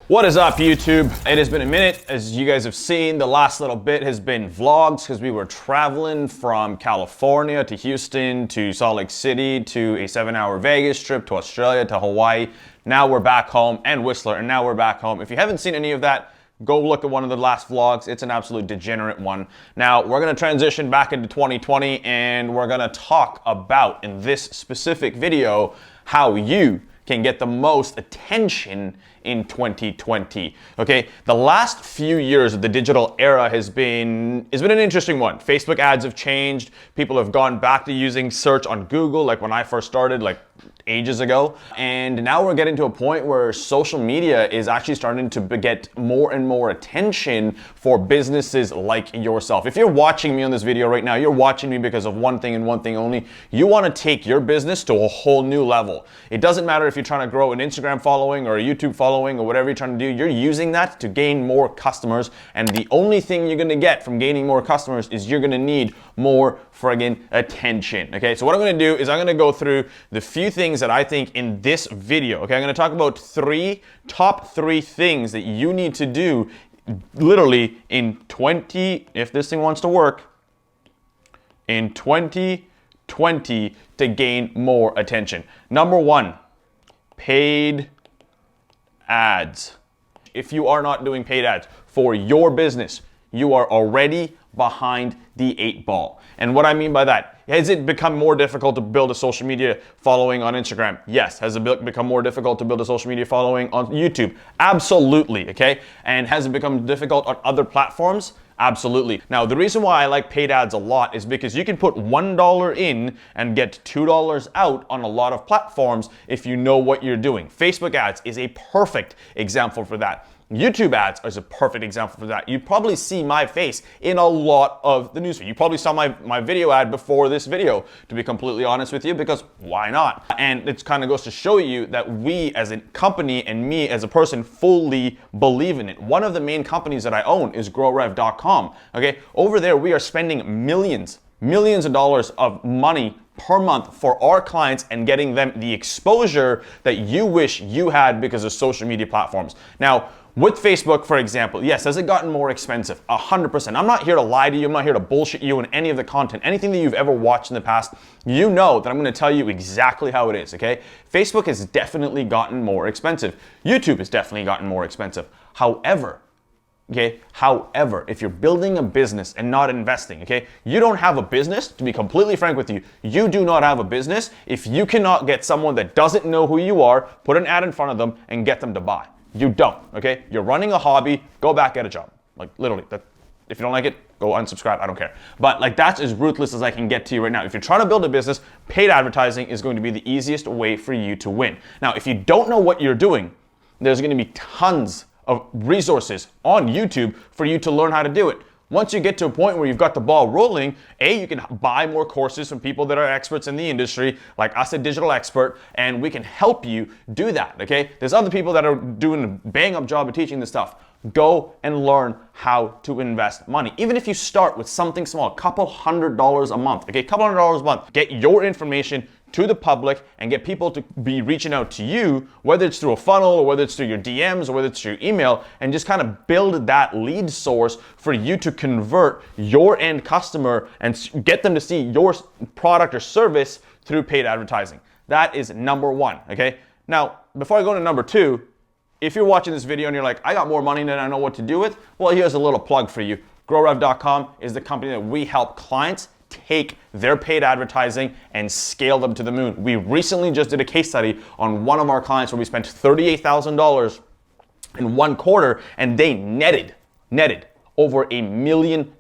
What is up, YouTube? It has been a minute. As you guys have seen, the last little bit has been vlogs because we were traveling from California to Houston to Salt Lake City to a 7-hour Vegas trip to Australia to Hawaii. Now we're back home, and Whistler, and now we're back home. If you haven't seen any of that, go look at one of the last vlogs. It's an absolute degenerate one. Now, we're gonna transition back into 2020, and we're gonna talk about, in this specific video, how you can get the most attention in 2020. Okay, the last few years of the digital era has been an interesting one. Facebook ads have changed. People have gone back to using search on Google, like when I first started, like ages ago. And now we're getting to a point where social media is actually starting to get more and more attention for businesses like yourself. If you're watching me on this video right now, you're watching me because of one thing and one thing only. You want to take your business to a whole new level. It doesn't matter if you're trying to grow an Instagram following or a YouTube following or whatever you're trying to do. You're using that to gain more customers. And the only thing you're going to get from gaining more customers is you're going to need more friggin' attention. Okay, so what I'm going to do is I'm going to go through the few things that I think in this video. Okay, I'm going to talk about top three things that you need to do literally in if this thing wants to work, in 2020 to gain more attention. Number one, paid ads. If you are not doing paid ads for your business, you are already behind the 8 ball. And what I mean by that, has it become more difficult to build a social media following on Instagram? Yes. Has it become more difficult to build a social media following on YouTube? Absolutely, okay? And has it become difficult on other platforms? Absolutely. Now, the reason why I like paid ads a lot is because you can put $1 in and get $2 out on a lot of platforms if you know what you're doing. Facebook ads is a perfect example for that. YouTube ads is a perfect example for that. You probably see my face in a lot of the newsfeed. You probably saw my video ad before this video, to be completely honest with you, because why not? And it kind of goes to show you that we as a company and me as a person fully believe in it. One of the main companies that I own is growrev.com. Okay, over there we are spending millions of dollars of money per month for our clients and getting them the exposure that you wish you had because of social media platforms. Now, with Facebook, for example, yes, has it gotten more expensive? 100%. I'm not here to lie to you. I'm not here to bullshit you in any of the content. Anything that you've ever watched in the past, you know that I'm going to tell you exactly how it is, okay? Facebook has definitely gotten more expensive. YouTube has definitely gotten more expensive. However, if you're building a business and not investing, okay, you don't have a business, to be completely frank with you, you do not have a business if you cannot get someone that doesn't know who you are, put an ad in front of them, and get them to buy. You don't, okay? You're running a hobby, go back, get a job. Like, literally, if you don't like it, go unsubscribe, I don't care. But like, that's as ruthless as I can get to you right now. If you're trying to build a business, paid advertising is going to be the easiest way for you to win. Now, if you don't know what you're doing, there's going to be tons of resources on YouTube for you to learn how to do it. Once you get to a point where you've got the ball rolling, you can buy more courses from people that are experts in the industry, like us at Digital Expert, and we can help you do that, okay? There's other people that are doing a bang-up job of teaching this stuff. Go and learn how to invest money. Even if you start with something small, a couple $100 a month, okay? Couple $100 a month. Get your information to the public and get people to be reaching out to you, whether it's through a funnel or whether it's through your DMs or whether it's through your email, and just kind of build that lead source for you to convert your end customer and get them to see your product or service through paid advertising. That is number one, okay? Now, before I go to number two, if you're watching this video and you're like, I got more money than I know what to do with, well, here's a little plug for you. GrowRev.com is the company that we help clients take their paid advertising and scale them to the moon. We recently just did a case study on one of our clients where we spent $38,000 in 1 quarter and they netted over $1 million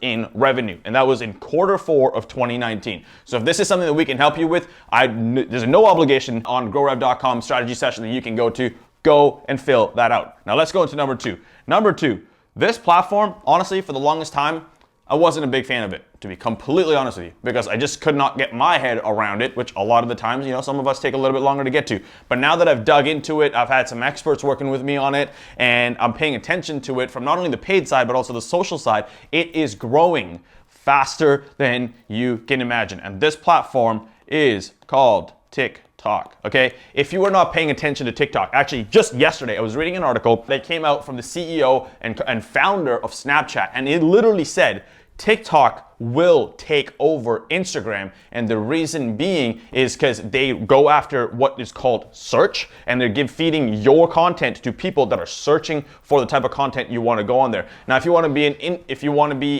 in revenue. And that was in Q4 of 2019. So if this is something that we can help you with, there's no obligation on growrev.com strategy session that you can go and fill that out. Now let's go into number two. Number two, this platform, honestly, for the longest time, I wasn't a big fan of it, to be completely honest with you, because I just could not get my head around it, which a lot of the times, some of us take a little bit longer to get to. But now that I've dug into it, I've had some experts working with me on it, and I'm paying attention to it from not only the paid side, but also the social side. It is growing faster than you can imagine. And this platform is called TikTok. TikTok, okay? If you are not paying attention to TikTok, actually just yesterday I was reading an article that came out from the CEO and founder of Snapchat, and it literally said TikTok will take over Instagram, and the reason being is because they go after what is called search, and they're feeding your content to people that are searching for the type of content you want to go on there. Now, if you want to be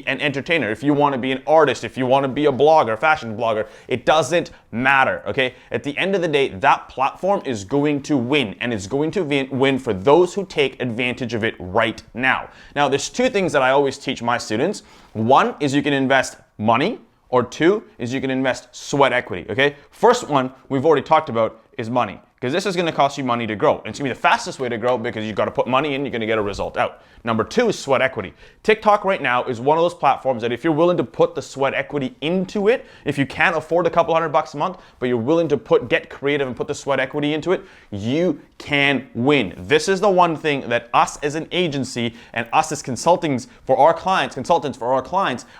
an entertainer, if you want to be an artist, if you want to be a blogger, fashion blogger, it doesn't matter, okay? At the end of the day, that platform is going to win, and it's going to win for those who take advantage of it right now. Now, there's two things that I always teach my students. One is you can invest money, or two is you can invest sweat equity, okay? First one we've already talked about is money, because this is going to cost you money to grow. And it's going to be the fastest way to grow because you've got to put money in, you're going to get a result out. Number two is sweat equity. TikTok right now is one of those platforms that if you're willing to put the sweat equity into it, if you can't afford a couple $100 a month, but you're willing to get creative and put the sweat equity into it, you can win. This is the one thing that us as an agency and us as consultants for our clients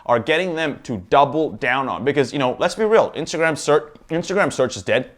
are getting them to double down on. Because, let's be real, Instagram search is dead.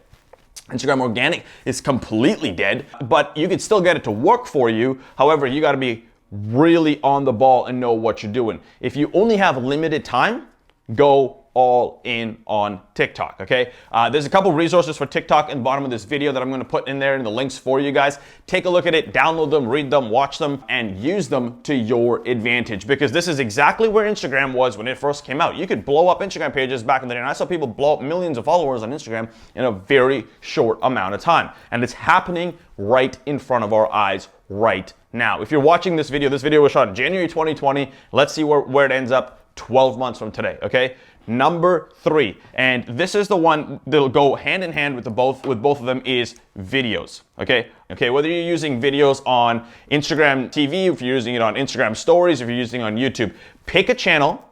Instagram organic is completely dead, but you can still get it to work for you. However, you got to be really on the ball and know what you're doing. If you only have limited time, go all in on TikTok, okay? There's a couple resources for TikTok in the bottom of this video that I'm gonna put in there in the links for you guys. Take a look at it, download them, read them, watch them, and use them to your advantage, because this is exactly where Instagram was when it first came out. You could blow up Instagram pages back in the day, and I saw people blow up millions of followers on Instagram in a very short amount of time. And it's happening right in front of our eyes right now. If you're watching this video was shot in January 2020. Let's see where it ends up 12 months from today, okay? Number three, and this is the one that'll go hand in hand with both of them, is videos, okay? Okay, whether you're using videos on Instagram TV, if you're using it on Instagram stories, if you're using it on YouTube, pick a channel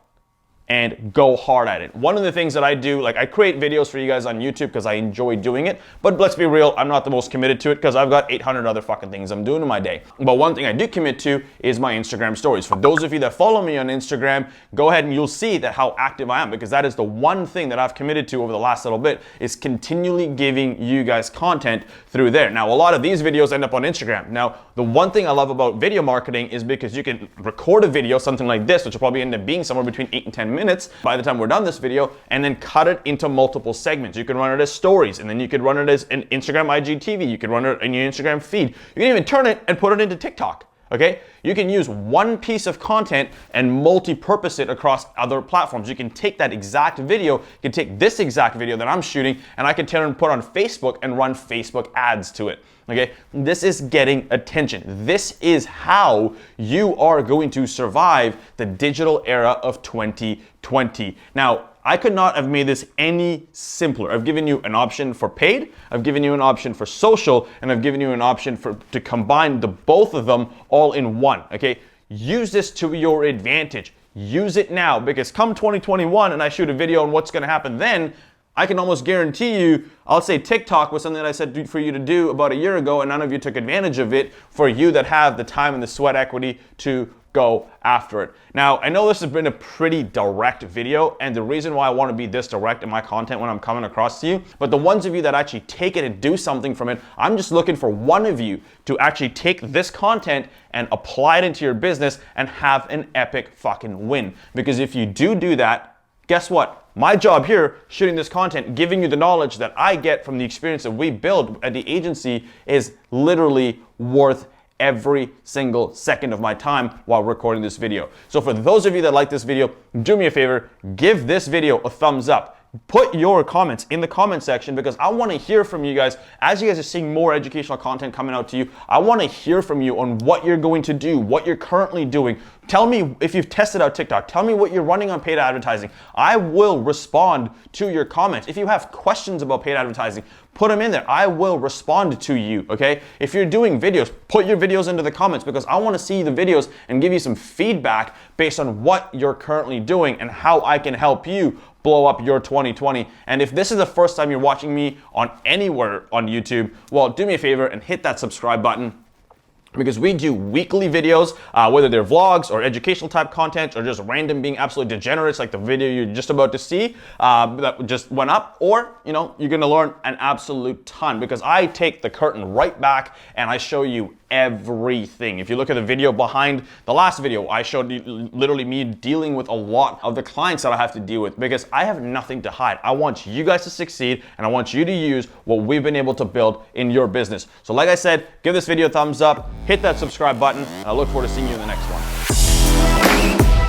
and go hard at it. One of the things that I do, like I create videos for you guys on YouTube because I enjoy doing it, but let's be real, I'm not the most committed to it because I've got 800 other fucking things I'm doing in my day. But one thing I do commit to is my Instagram stories. For those of you that follow me on Instagram, go ahead and you'll see that how active I am, because that is the one thing that I've committed to over the last little bit, is continually giving you guys content through there. Now, a lot of these videos end up on Instagram. Now, the one thing I love about video marketing is because you can record a video, something like this, which will probably end up being somewhere between 8 and 10 minutes by the time we're done this video, and then cut it into multiple segments. You can run it as stories, and then you could run it as an Instagram IGTV. You could run it in your Instagram feed. You can even turn it and put it into TikTok. Okay? You can use one piece of content and multi-purpose it across other platforms. You can take that exact video, you can take this exact video that I'm shooting, and I can turn and put on Facebook and run Facebook ads to it. Okay? This is getting attention. This is how you are going to survive the digital era of 2020. Now, I could not have made this any simpler. I've given you an option for paid, I've given you an option for social, and I've given you an option to combine both of them all in one, okay? Use this to your advantage. Use it now, because come 2021 and I shoot a video on what's gonna happen then, I can almost guarantee you, I'll say TikTok was something that I said for you to do about a year ago, and none of you took advantage of it. For you that have the time and the sweat equity to go after it. Now, I know this has been a pretty direct video, and the reason why I want to be this direct in my content when I'm coming across to you, but the ones of you that actually take it and do something from it, I'm just looking for one of you to actually take this content and apply it into your business and have an epic fucking win. Because if you do that, guess what? My job here, shooting this content, giving you the knowledge that I get from the experience that we build at the agency, is literally worth every single second of my time while recording this video. So for those of you that like this video, do me a favor, give this video a thumbs up. Put your comments in the comment section, because I want to hear from you guys. As you guys are seeing more educational content coming out to you, I want to hear from you on what you're going to do, what you're currently doing. Tell me if you've tested out TikTok. Tell me what you're running on paid advertising. I will respond to your comments. If you have questions about paid advertising, put them in there. I will respond to you, okay? If you're doing videos, put your videos into the comments, because I want to see the videos and give you some feedback based on what you're currently doing and how I can help you blow up your 2020. And if this is the first time you're watching me on anywhere on YouTube, well, do me a favor and hit that subscribe button. because we do weekly videos, whether they're vlogs or educational type content or just random being absolutely degenerates like the video you're just about to see that just went up, or you're gonna learn an absolute ton because I take the curtain right back and I show you everything. If you look at the video behind the last video, I showed you literally me dealing with a lot of the clients that I have to deal with because I have nothing to hide. I want you guys to succeed and I want you to use what we've been able to build in your business. So like I said, give this video a thumbs up, hit that subscribe button, and I look forward to seeing you in the next one.